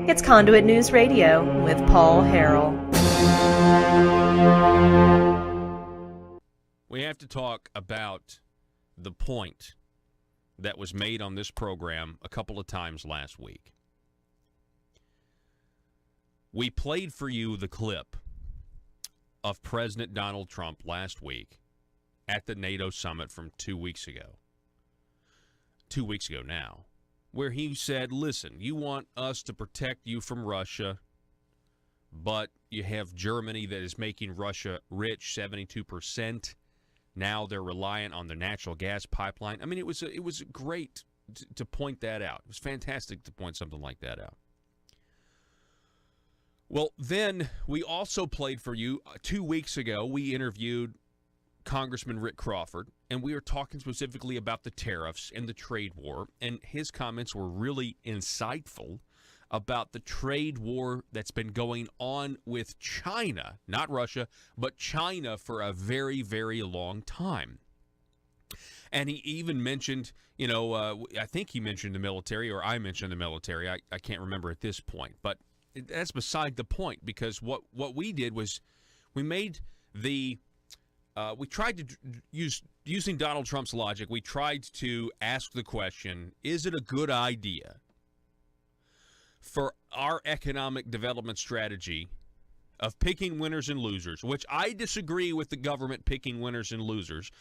It's Conduit News Radio with Paul Harrell. We have to talk about the point that was made on this program a couple of times last week. We played for you the clip of President Donald Trump last week at the NATO summit from 2 weeks ago. 2 weeks ago now, where he said, listen, you want us to protect you from Russia, but you have Germany that is making Russia rich, 72%. Now they're reliant on the natural gas pipeline. I mean, it was great to point that out. It was fantastic to point something like that out. Well, then we also played for you 2 weeks ago. We interviewed Congressman Rick Crawford, and we were talking specifically about the tariffs and the trade war, and his comments were really insightful about the trade war that's been going on with China, not Russia, but China for a very, very long time. And he even mentioned, I think he mentioned the military, or I mentioned the military. I can't remember at this point, but that's beside the point, because what we did was we made we tried to using Donald Trump's logic, we tried to ask the question, is it a good idea for our economic development strategy of picking winners and losers, which I disagree with the government picking winners and losers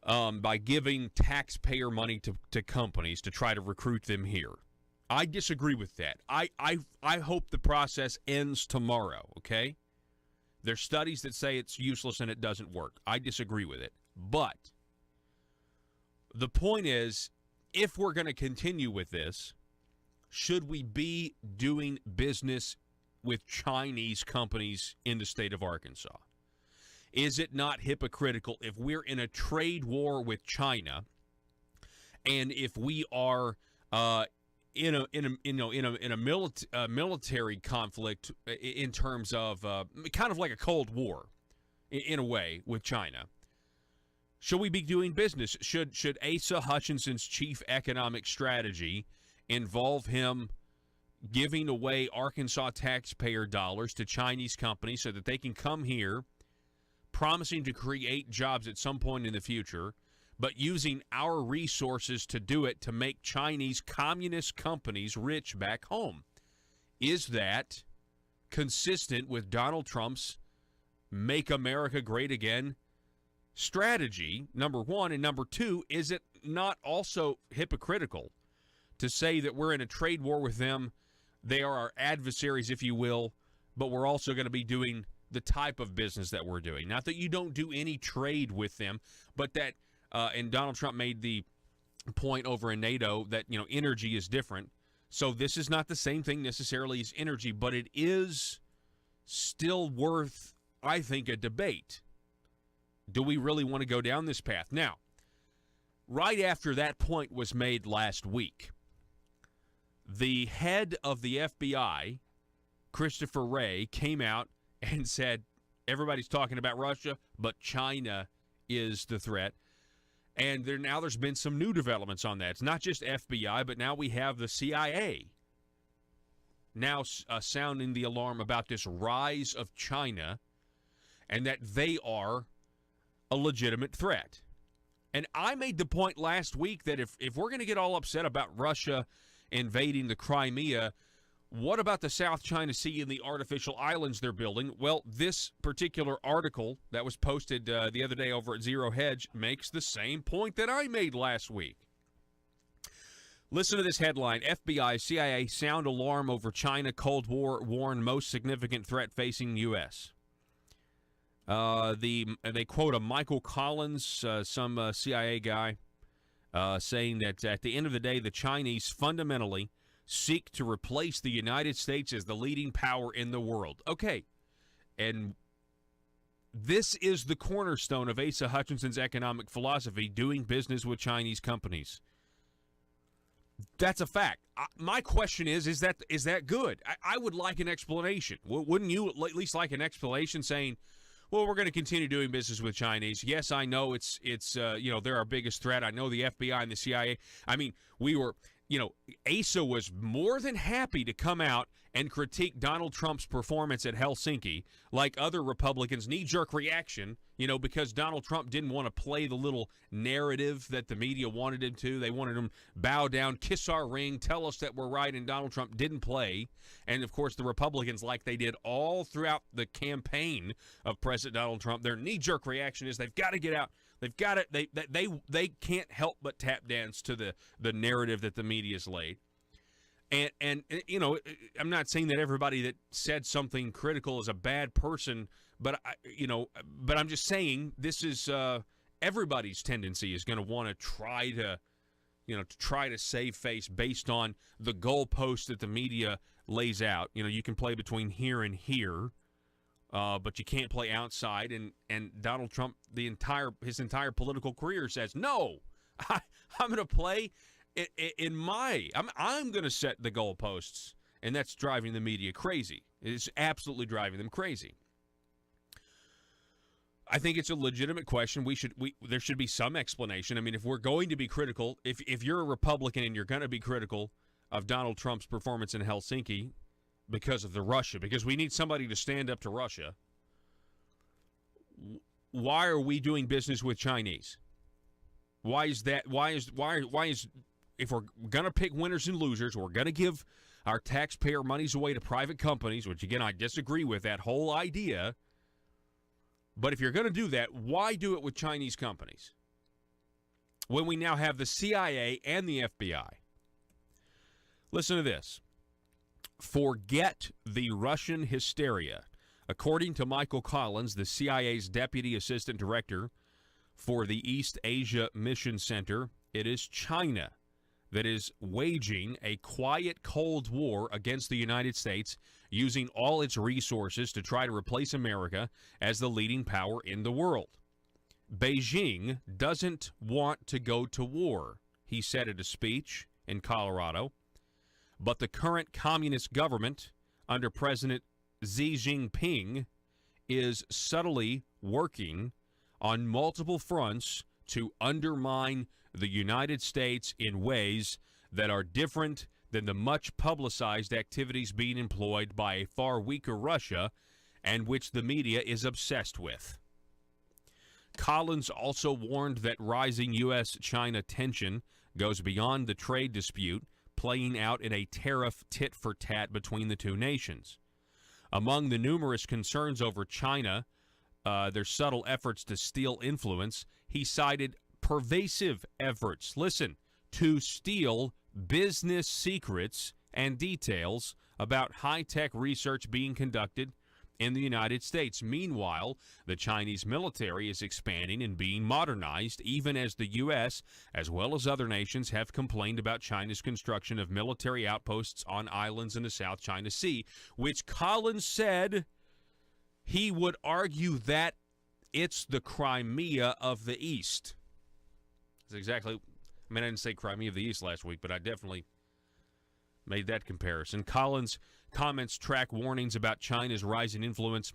by giving taxpayer money to companies to try to recruit them here. I disagree with that. I hope the process ends tomorrow, okay? There's studies that say it's useless and it doesn't work. I disagree with it. But the point is, if we're going to continue with this, should we be doing business with Chinese companies in the state of Arkansas? Is it not hypocritical if we're in a trade war with China, and if we are in a military conflict in terms of kind of like a Cold War in a way with China? Should we be doing business? Should Asa Hutchinson's chief economic strategy involve him giving away Arkansas taxpayer dollars to Chinese companies so that they can come here, promising to create jobs at some point in the future, but using our resources to do it to make Chinese communist companies rich back home? Is that consistent with Donald Trump's Make America Great Again strategy, number one? And number two, is it not also hypocritical to say that we're in a trade war with them, they are our adversaries, if you will, but we're also going to be doing the type of business that we're doing? Not that you don't do any trade with them, but that and Donald Trump made the point over in NATO that, energy is different. So this is not the same thing necessarily as energy, but it is still worth, I think, a debate. Do we really want to go down this path? Now, right after that point was made last week, the head of the FBI, Christopher Wray, came out and said, everybody's talking about Russia, but China is the threat. And there's been some new developments on that. It's not just FBI, but now we have the CIA now sounding the alarm about this rise of China and that they are a legitimate threat. And I made the point last week that if we're going to get all upset about Russia invading the Crimea, what about the South China Sea and the artificial islands they're building? Well, this particular article that was posted the other day over at Zero Hedge makes the same point that I made last week. Listen to this headline. FBI, CIA sound alarm over China Cold War, warn most significant threat facing U.S. They quote a Michael Collins, some CIA guy, saying that at the end of the day, the Chinese fundamentally seek to replace the United States as the leading power in the world. Okay, and this is the cornerstone of Asa Hutchinson's economic philosophy, doing business with Chinese companies. That's a fact. My question is that good? I would like an explanation. Wouldn't you at least like an explanation saying, well, we're going to continue doing business with Chinese. Yes, I know it's they're our biggest threat. I know the FBI and the CIA. I mean, Asa was more than happy to come out and critique Donald Trump's performance at Helsinki, like other Republicans' knee-jerk reaction, because Donald Trump didn't want to play the little narrative that the media wanted him to. They wanted him bow down, kiss our ring, tell us that we're right, and Donald Trump didn't play. And, of course, the Republicans, like they did all throughout the campaign of President Donald Trump, their knee-jerk reaction is they've got to get out. They've got it. They can't help but tap dance to the narrative that the media's laid. And I'm not saying that everybody that said something critical is a bad person, but I'm just saying this is everybody's tendency is going to want to try to save face based on the goalpost that the media lays out. You can play between here and here. But you can't play outside, and Donald Trump, his entire political career says, no, I'm going to play I'm going to set the goalposts, and that's driving the media crazy. It's absolutely driving them crazy. I think it's a legitimate question. There should be some explanation. I mean, if we're going to be critical, if you're a Republican and you're going to be critical of Donald Trump's performance in Helsinki, because of because we need somebody to stand up to Russia. Why are we doing business with Chinese? Why is that? Why is if we're going to pick winners and losers, we're going to give our taxpayer monies away to private companies, which again, I disagree with that whole idea. But if you're going to do that, why do it with Chinese companies? When we now have the CIA and the FBI. Listen to this. Forget the Russian hysteria. According to Michael Collins, the CIA's Deputy Assistant Director for the East Asia Mission Center, it is China that is waging a quiet Cold War against the United States, using all its resources to try to replace America as the leading power in the world. Beijing doesn't want to go to war, he said at a speech in Colorado. But the current communist government under President Xi Jinping is subtly working on multiple fronts to undermine the United States in ways that are different than the much publicized activities being employed by a far weaker Russia and which the media is obsessed with. Collins also warned that rising U.S.-China tension goes beyond the trade dispute playing out in a tariff tit-for-tat between the two nations. Among the numerous concerns over China, their subtle efforts to steal influence, he cited pervasive efforts, to steal business secrets and details about high-tech research being conducted in the United States. Meanwhile, the Chinese military is expanding and being modernized, even as the U.S., as well as other nations, have complained about China's construction of military outposts on islands in the South China Sea, which Collins said he would argue that it's the Crimea of the East. That's exactly, I didn't say Crimea of the East last week, but I definitely made that comparison. Collins' comments track warnings about China's rising influence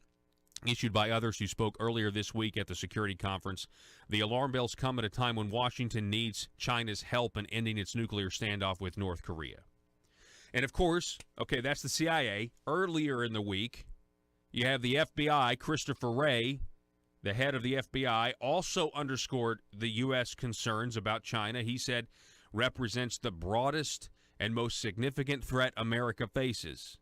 issued by others who spoke earlier this week at the security conference. The alarm bells come at a time when Washington needs China's help in ending its nuclear standoff with North Korea. And of course, okay, that's the CIA. Earlier in the week, you have the FBI. Christopher Wray, the head of the FBI, also underscored the U.S. concerns about China. He said represents the broadest and most significant threat America faces.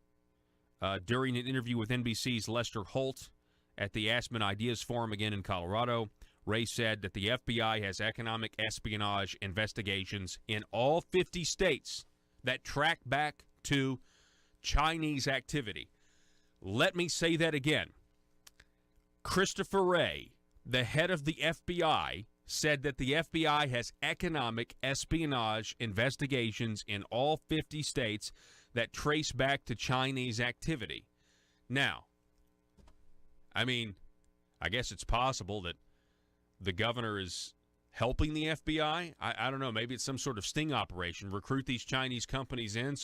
During an interview with NBC's Lester Holt at the Aspen Ideas Forum again in Colorado, Wray said that the FBI has economic espionage investigations in all 50 states that track back to Chinese activity. Let me say that again. Christopher Wray, the head of the FBI, said that the FBI has economic espionage investigations in all 50 states that trace back to Chinese activity. Now, I guess it's possible that the governor is helping the FBI. I don't know. Maybe it's some sort of sting operation, recruit these Chinese companies in.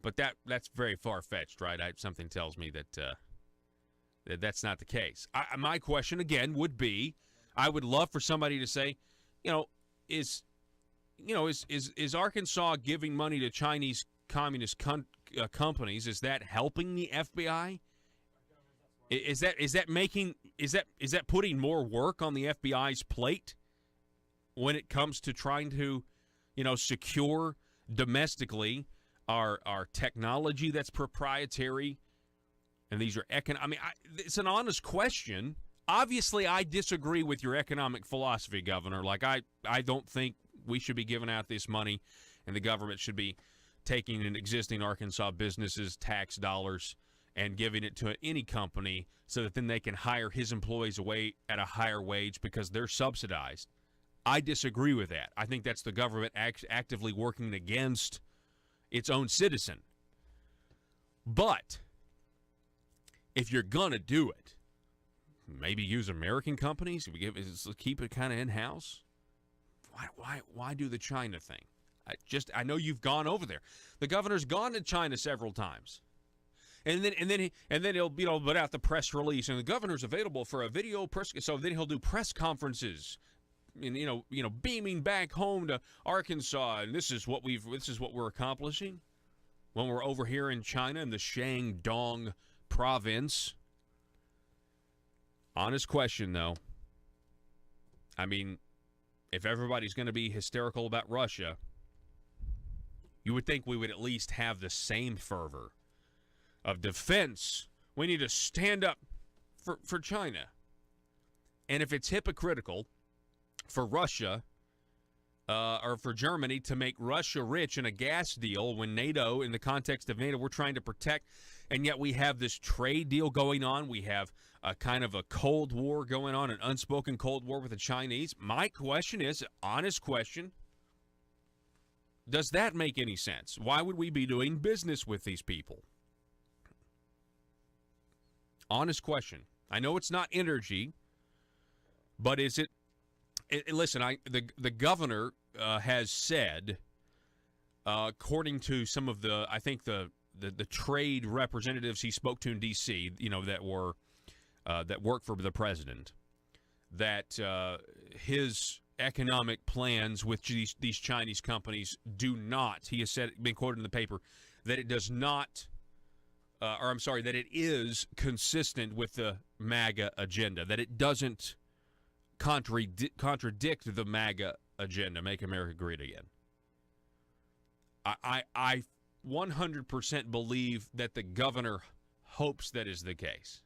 But that's very far-fetched, right? Something tells me that that's not the case. My question, again, would be, I would love for somebody to say, is is Arkansas giving money to Chinese communist companies? Is that helping the FBI? Is that putting more work on the FBI's plate when it comes to trying to, secure domestically our technology that's proprietary? And these are it's an honest question. Obviously, I disagree with your economic philosophy, Governor. Like, I don't think we should be giving out this money, and the government should be taking an existing Arkansas businesses' tax dollars and giving it to any company so that then they can hire his employees away at a higher wage because they're subsidized. I disagree with that. I think that's the government actively working against its own citizen. But if you're going to do it, maybe use American companies. Keep it kind of in-house. Why do the China thing? I know you've gone over there. The governor's gone to China several times. And then he'll put out the press release, and the governor's available for a video press. So then he'll do press conferences, and beaming back home to Arkansas, and this is what we're accomplishing when we're over here in China in the Shandong province. Honest question, though. I mean, if everybody's going to be hysterical about Russia, you would think we would at least have the same fervor of defense. We need to stand up for China. And if it's hypocritical for Russia or for Germany to make Russia rich in a gas deal when NATO, in the context of NATO, we're trying to protect, and yet we have this trade deal going on. We have a kind of a Cold War going on, an unspoken Cold War with the Chinese. My question is, honest question, does that make any sense? Why would we be doing business with these people? Honest question. I know it's not energy, but is it? Listen, the governor has said, according to some of the trade representatives he spoke to in D.C., that work for the president, that his economic plans with these Chinese companies do not. He has said, been quoted in the paper, that it does not. That it is consistent with the MAGA agenda, that it doesn't contradict the MAGA agenda, Make America Great Again. I 100% believe that the governor hopes that is the case.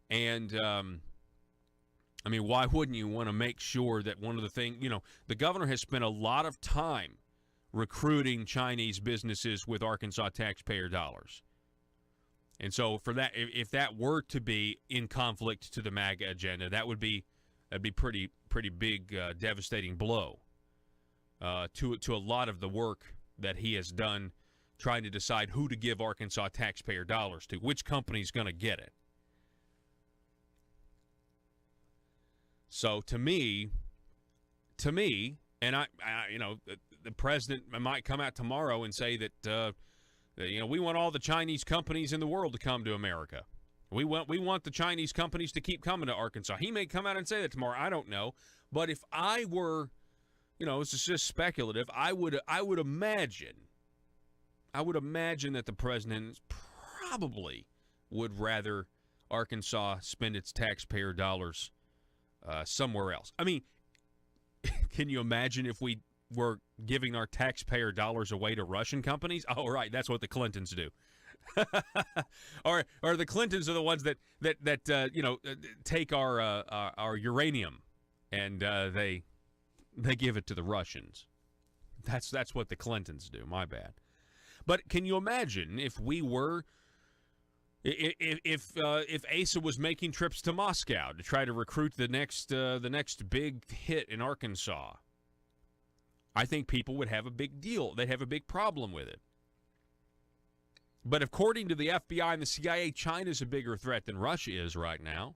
And, why wouldn't you want to make sure that one of the things, the governor has spent a lot of time recruiting Chinese businesses with Arkansas taxpayer dollars. And so for that, if that were to be in conflict to the MAGA agenda, that'd be pretty big, devastating blow to a lot of the work that he has done trying to decide who to give Arkansas taxpayer dollars to, which company's going to get it. So to me, and the president might come out tomorrow and say that we want all the Chinese companies in the world to come to America. We want the Chinese companies to keep coming to Arkansas. He may come out and say that tomorrow. I don't know. But if I were, it's just speculative, I would imagine that the president probably would rather Arkansas spend its taxpayer dollars somewhere else. I mean, can you imagine if we were giving our taxpayer dollars away to Russian companies? Oh, right, that's what the Clintons do. or the Clintons are the ones that take our uranium and they give it to the Russians. That's what the Clintons do. My bad. But can you imagine if we were, if Asa was making trips to Moscow to try to recruit the next big hit in Arkansas? I think people would have a big deal. They'd have a big problem with it. But according to the FBI and the CIA, China's a bigger threat than Russia is right now.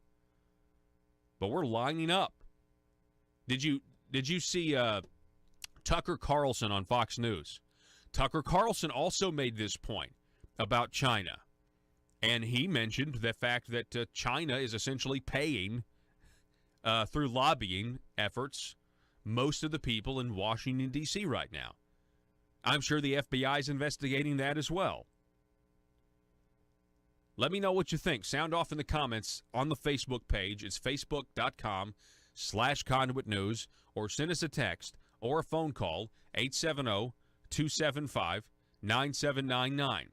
But we're lining up. Did you see Tucker Carlson on Fox News? Tucker Carlson also made this point about China. And he mentioned the fact that China is essentially paying through lobbying efforts most of the people in Washington, D.C. right now. I'm sure the FBI is investigating that as well. Let me know what you think. Sound off in the comments on the Facebook page. It's facebook.com/Conduit News, or send us a text or a phone call, 870-275-9799.